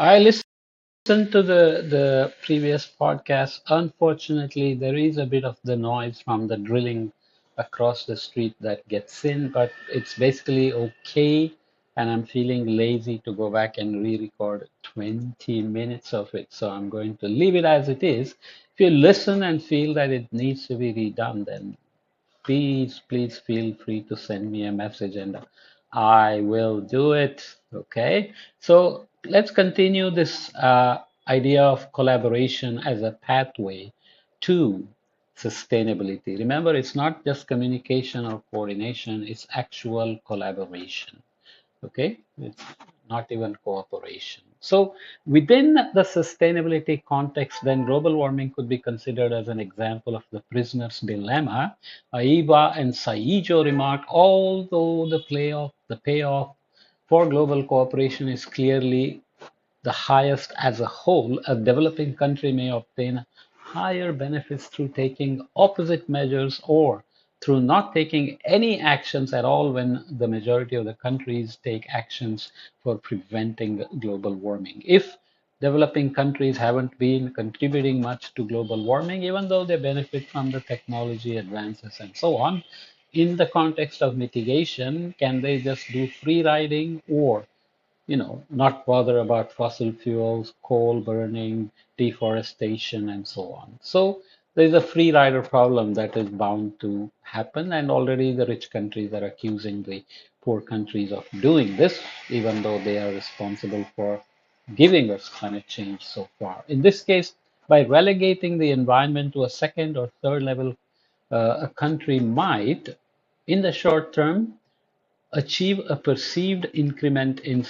I listened to the previous podcast. Unfortunately, there is a bit of the noise from the drilling across the street that gets in, but it's basically okay. And I'm feeling lazy to go back and re-record 20 minutes of it. So I'm going to leave it as it is. If you listen and feel that it needs to be redone, then please feel free to send me a message and I will do it. Okay. So let's continue this idea of collaboration as a pathway to sustainability. Remember, it's not just communication or coordination, it's actual collaboration. Okay, it's not even cooperation. So within the sustainability context, then global warming could be considered as an example of the prisoner's dilemma. Aiba and Saijo remark, although the payoff for global cooperation is clearly the highest as a whole, a developing country may obtain higher benefits through taking opposite measures or through not taking any actions at all when the majority of the countries take actions for preventing global warming. If developing countries haven't been contributing much to global warming, even though they benefit from the technology advances and so on, in the context of mitigation, can they just do free riding or not bother about fossil fuels, coal burning, deforestation, and so on. So there's a free rider problem that is bound to happen, and already the rich countries are accusing the poor countries of doing this, even though they are responsible for giving us climate change so far. In this case, by relegating the environment to a second or third level, a country might, in the short term, achieve a perceived increment in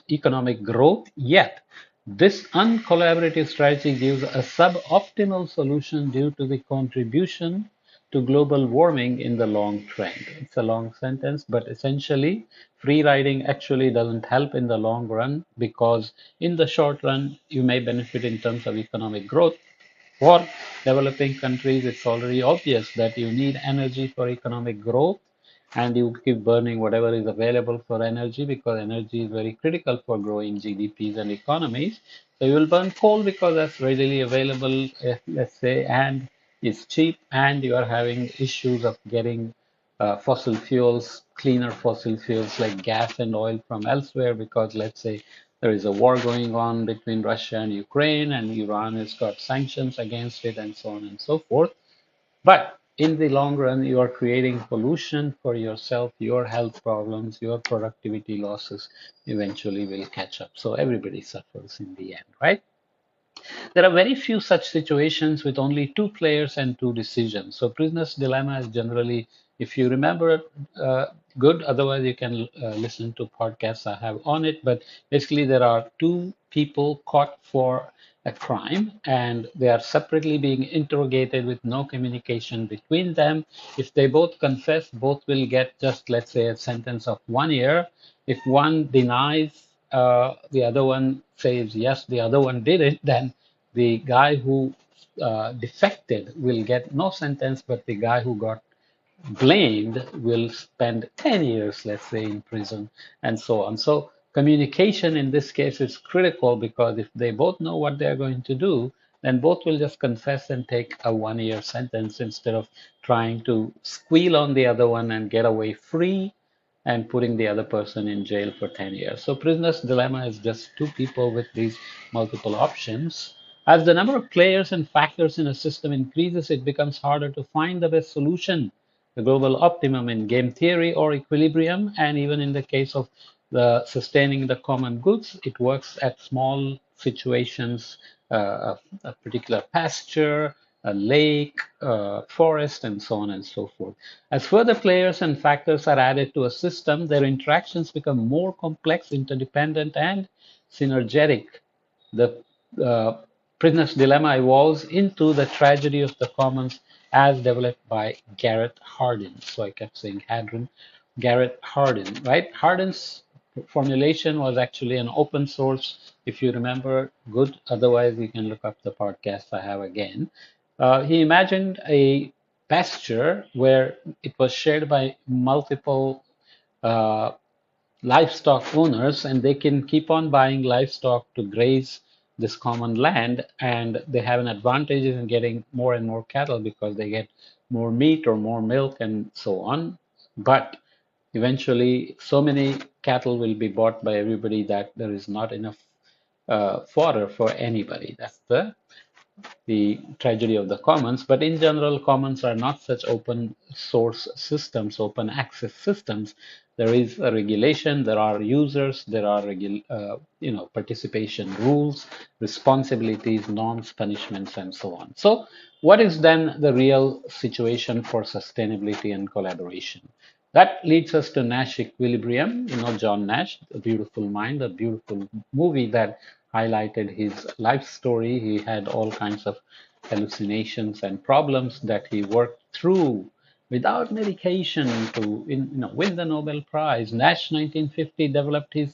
economic growth, yet this uncollaborative strategy gives a suboptimal solution due to the contribution to global warming in the long trend. It's a long sentence, but essentially, free riding actually doesn't help in the long run because in the short run, you may benefit in terms of economic growth, for developing countries, it's already obvious that you need energy for economic growth and you keep burning whatever is available for energy because energy is very critical for growing GDPs and economies. So you will burn coal because that's readily available, let's say, and it's cheap, and you are having issues of getting fossil fuels, cleaner fossil fuels like gas and oil from elsewhere because let's say there is a war going on between Russia and Ukraine, and Iran has got sanctions against it, and so on and so forth. But in the long run, you are creating pollution for yourself, your health problems, your productivity losses eventually will catch up. So everybody suffers in the end, right? There are very few such situations with only two players and two decisions. So prisoner's dilemma is generally, if you remember, uh, good. Otherwise, you can listen to podcasts I have on it. But basically, there are two people caught for a crime, and they are separately being interrogated with no communication between them. If they both confess, both will get just, let's say, a sentence of 1 year. If one denies, the other one says yes, the other one did it, then the guy who defected will get no sentence, but the guy who got blamed will spend 10 years, let's say, in prison, and so on. So communication in this case is critical because if they both know what they're going to do, then both will just confess and take a 1 year sentence instead of trying to squeal on the other one and get away free and putting the other person in jail for 10 years. So prisoner's dilemma is just two people with these multiple options. As the number of players and factors in a system increases, it becomes harder to find the best solution, the global optimum in game theory or equilibrium. And even in the case of the sustaining the common goods, it works at small situations, a particular pasture, a lake, forest, and so on and so forth. As further players and factors are added to a system, their interactions become more complex, interdependent, and synergetic. The uh, prisoner's dilemma evolves into the tragedy of the commons as developed by Garrett Hardin. So I kept saying Hadron, Garrett Hardin, right? Hardin's formulation was actually an open source, if you remember, good. Otherwise, you can look up the podcast I have again. He imagined a pasture where it was shared by multiple uh, livestock owners, and they can keep on buying livestock to graze this common land, and they have an advantage in getting more and more cattle because they get more meat or more milk and so on. But eventually, so many cattle will be bought by everybody that there is not enough fodder for anybody. That's the tragedy of the commons. But in general, commons are not such open source systems, open access systems. There is a regulation, there are users, there are participation rules, responsibilities, norms, punishments, and so on. So, what is then the real situation for sustainability and collaboration? That leads us to Nash Equilibrium. John Nash, A Beautiful Mind, a beautiful movie that highlighted his life story. He had all kinds of hallucinations and problems that he worked through without medication to win the Nobel Prize. Nash 1950 developed his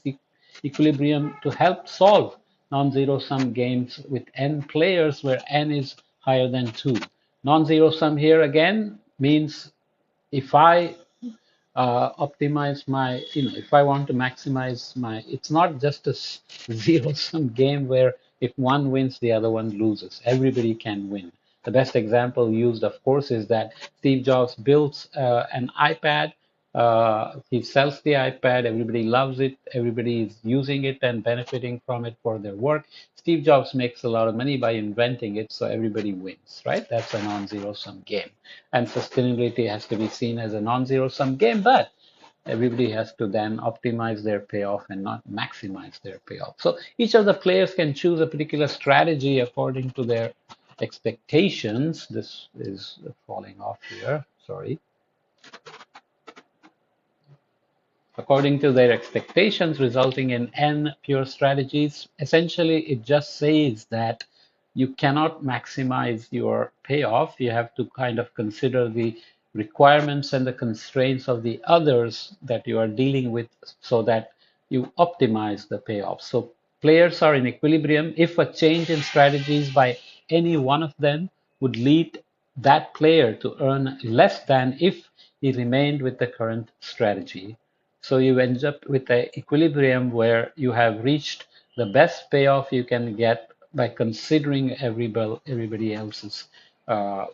equilibrium to help solve non-zero sum games with n players where n is higher than 2. Non-zero sum here again means if I optimize my, if I want to maximize my, it's not just a zero sum game where if one wins, the other one loses. Everybody can win. The best example used, of course, is that Steve Jobs builds an iPad. He sells the iPad. Everybody loves it. Everybody is using it and benefiting from it for their work. Steve Jobs makes a lot of money by inventing it, so everybody wins, right? That's a non-zero sum game. And sustainability has to be seen as a non-zero sum game, but everybody has to then optimize their payoff and not maximize their payoff. So each of the players can choose a particular strategy according to their expectations. This is falling off here, sorry. According to their expectations, resulting in n pure strategies. Essentially, it just says that you cannot maximize your payoff. You have to kind of consider the requirements and the constraints of the others that you are dealing with so that you optimize the payoff. So players are in equilibrium. If a change in strategies by any one of them would lead that player to earn less than if he remained with the current strategy. So you end up with an equilibrium where you have reached the best payoff you can get by considering everybody else's uh,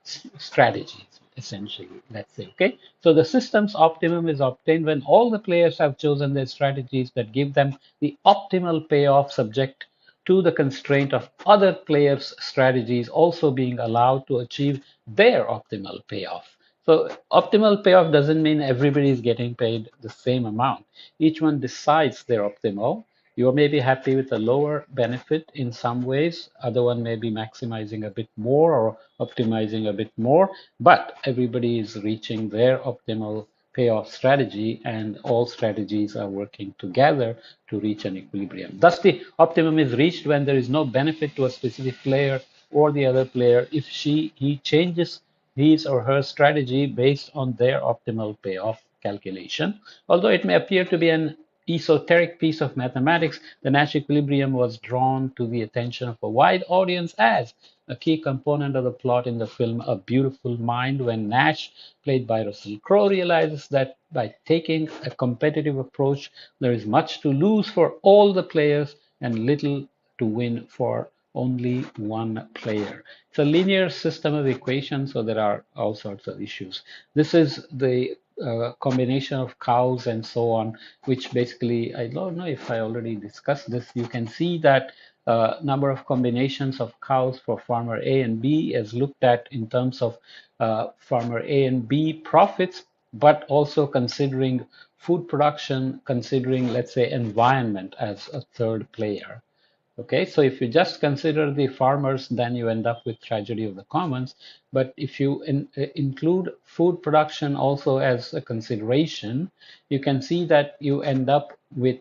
strategies, essentially, let's say. Okay, so the system's optimum is obtained when all the players have chosen their strategies that give them the optimal payoff, subject to the constraint of other players' strategies also being allowed to achieve their optimal payoff. So optimal payoff doesn't mean everybody is getting paid the same amount. Each one decides their optimal. You may be happy with a lower benefit in some ways. Other one may be maximizing a bit more or optimizing a bit more, but everybody is reaching their optimal payoff strategy, and all strategies are working together to reach an equilibrium. Thus, the optimum is reached when there is no benefit to a specific player or the other player if he changes his or her strategy based on their optimal payoff calculation. Although it may appear to be an esoteric piece of mathematics, the Nash equilibrium was drawn to the attention of a wide audience as a key component of the plot in the film A Beautiful Mind, when Nash, played by Russell Crowe, realizes that by taking a competitive approach, there is much to lose for all the players and little to win for only one player. It's a linear system of equations, so there are all sorts of issues. This is the combination of cows and so on, which basically, I don't know if I already discussed this. You can see that number of combinations of cows for farmer A and B is looked at in terms of farmer A and B profits, but also considering food production, considering, let's say, environment as a third player. Okay, so if you just consider the farmers, then you end up with tragedy of the commons. But if you include food production also as a consideration, you can see that you end up with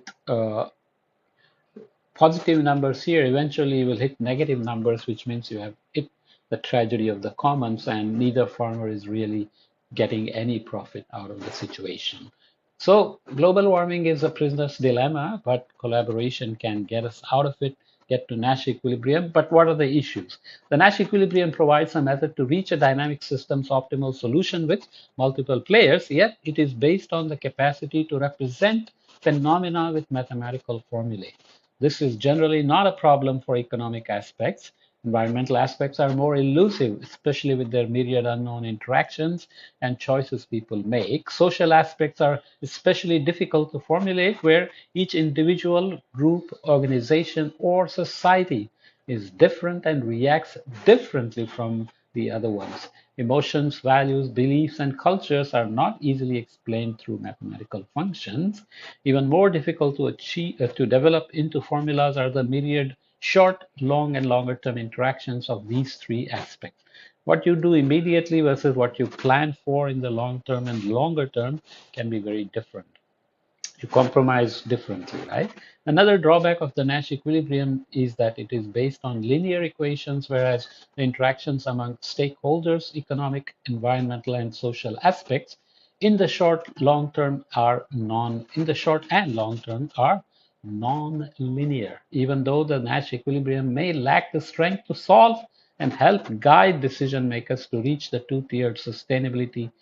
positive numbers here. Eventually, you will hit negative numbers, which means you have hit the tragedy of the commons, and neither farmer is really getting any profit out of the situation. So global warming is a prisoner's dilemma, but collaboration can get us out of it, get to Nash equilibrium. But what are the issues? The Nash equilibrium provides a method to reach a dynamic system's optimal solution with multiple players, yet it is based on the capacity to represent phenomena with mathematical formulae. This is generally not a problem for economic aspects. Environmental aspects are more elusive, especially with their myriad unknown interactions and choices people make. Social aspects are especially difficult to formulate, where each individual, group, organization, or society is different and reacts differently from the other ones. Emotions, values, beliefs, and cultures are not easily explained through mathematical functions. Even more difficult to achieve, to develop into formulas are the myriad short, long, and longer term interactions of these three aspects. What you do immediately versus what you plan for in the long term and longer term can be very different. You compromise differently, right? Another drawback of the Nash equilibrium is that it is based on linear equations, whereas the interactions among stakeholders, economic, environmental, and social aspects in the short and long term are non-linear, even though the Nash equilibrium may lack the strength to solve and help guide decision makers to reach the two-tiered sustainability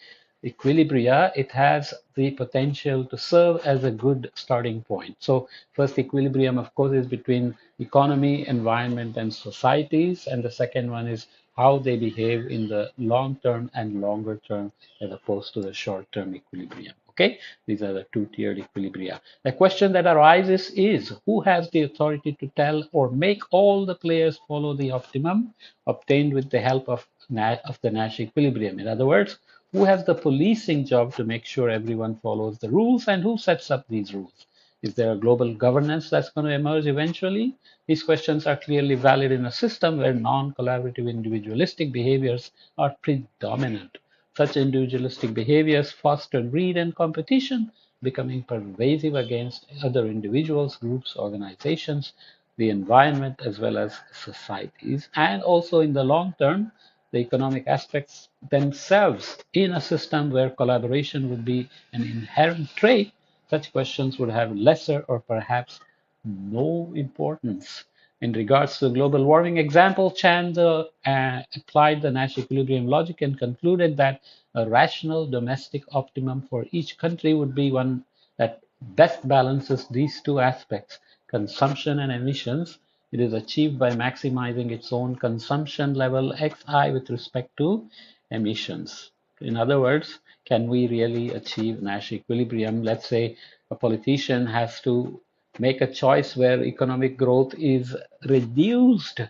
equilibria, it has the potential to serve as a good starting point. So, first equilibrium, of course, is between economy, environment, and societies, and the second one is how they behave in the long term and longer term as opposed to the short term equilibrium. Okay, these are the two-tiered equilibria. The question that arises is who has the authority to tell or make all the players follow the optimum obtained with the help of the Nash equilibrium? In other words, who has the policing job to make sure everyone follows the rules and who sets up these rules? Is there a global governance that's going to emerge eventually? These questions are clearly valid in a system where non collaborative individualistic behaviors are predominant. Such individualistic behaviors foster greed and competition, becoming pervasive against other individuals, groups, organizations, the environment, as well as societies. And also in the long term, the economic aspects themselves in a system where collaboration would be an inherent trait, such questions would have lesser or perhaps no importance. In regards to the global warming example, Chand applied the Nash equilibrium logic and concluded that a rational domestic optimum for each country would be one that best balances these two aspects, consumption and emissions. It is achieved by maximizing its own consumption level xi with respect to emissions. In other words, can we really achieve Nash equilibrium? Let's say a politician has to make a choice where economic growth is reduced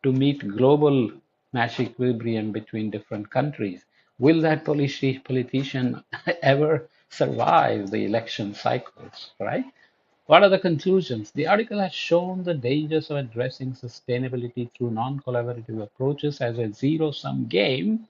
to meet global Nash equilibrium between different countries. Will that politician ever survive the election cycles, right? What are the conclusions? The article has shown the dangers of addressing sustainability through non collaborative approaches as a zero sum game.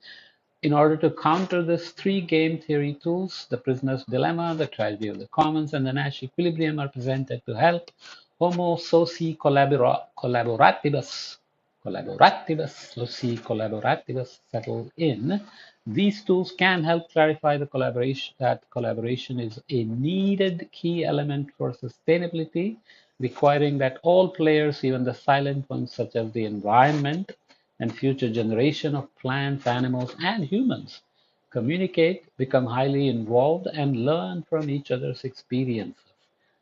In order to counter this three game theory tools, the prisoner's dilemma, the tragedy of the commons, and the Nash equilibrium are presented to help Homo soci collaborativus settle in. These tools can help clarify the collaboration that collaboration is a needed key element for sustainability, requiring that all players, even the silent ones such as the environment and future generation of plants, animals, and humans, communicate, become highly involved, and learn from each other's experiences.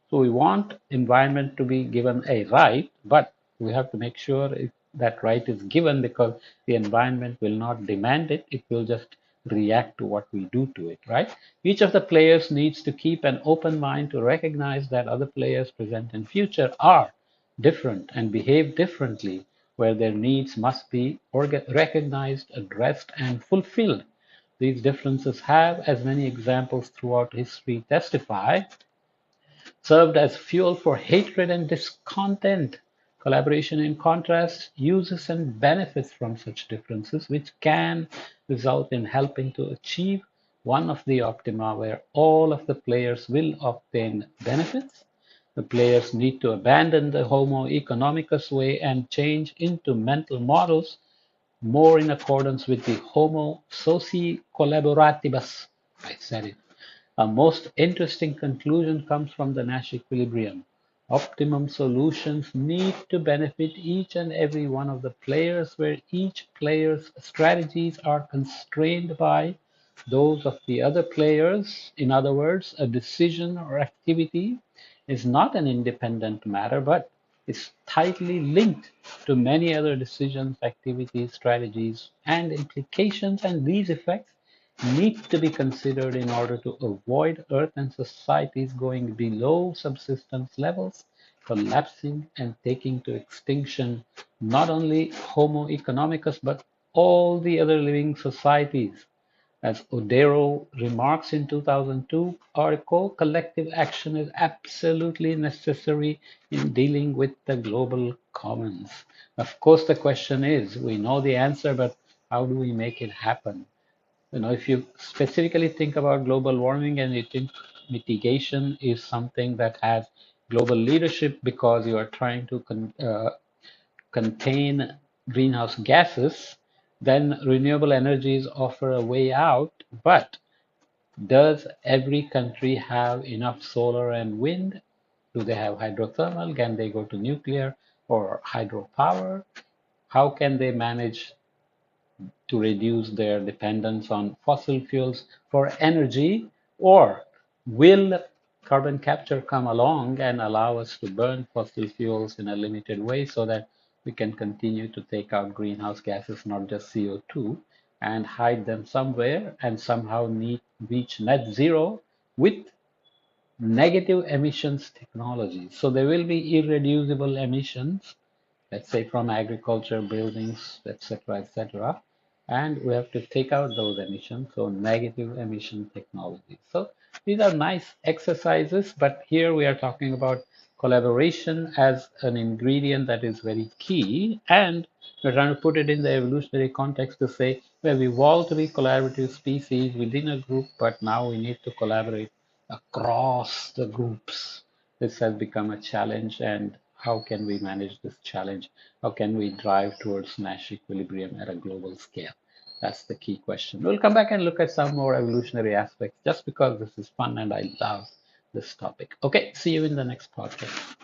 So we want environment to be given a right, but we have to make sure that right is given because the environment will not demand it. It will just react to what we do to it, right? Each of the players needs to keep an open mind to recognize that other players present and future are different and behave differently, where their needs must be recognized, addressed, and fulfilled. These differences have, as many examples throughout history testify, served as fuel for hatred and discontent. Collaboration, in contrast, uses and benefits from such differences, which can result in helping to achieve one of the optima where all of the players will obtain benefits. The players need to abandon the Homo economicus way and change into mental models more in accordance with the Homo socii collaboratibus. I said it. A most interesting conclusion comes from the Nash equilibrium. Optimum solutions need to benefit each and every one of the players, where each player's strategies are constrained by those of the other players. In other words, a decision or activity is not an independent matter, but is tightly linked to many other decisions, activities, strategies, and implications, and these effects need to be considered in order to avoid Earth and societies going below subsistence levels, collapsing and taking to extinction not only Homo economicus but all the other living societies. As Odero remarks in 2002 article, collective action is absolutely necessary in dealing with the global commons. Of course, the question is, we know the answer, but how do we make it happen? If you specifically think about global warming and you think mitigation is something that has global leadership because you are trying to contain greenhouse gases, then renewable energies offer a way out. But does every country have enough solar and wind? Do they have hydrothermal? Can they go to nuclear or hydropower? How can they manage to reduce their dependence on fossil fuels for energy? Or will carbon capture come along and allow us to burn fossil fuels in a limited way so that we can continue to take out greenhouse gases, not just CO2, and hide them somewhere and somehow reach net zero with negative emissions technology? So there will be irreducible emissions, let's say from agriculture, buildings, etc., etc. And we have to take out those emissions, so negative emission technology. So these are nice exercises, but here we are talking about collaboration as an ingredient that is very key. And we're trying to put it in the evolutionary context to say we've evolved to be collaborative species within a group, but now we need to collaborate across the groups. This has become a challenge, and how can we manage this challenge? How can we drive towards Nash equilibrium at a global scale? That's the key question. We'll come back and look at some more evolutionary aspects just because this is fun and I love this topic. Okay, see you in the next podcast.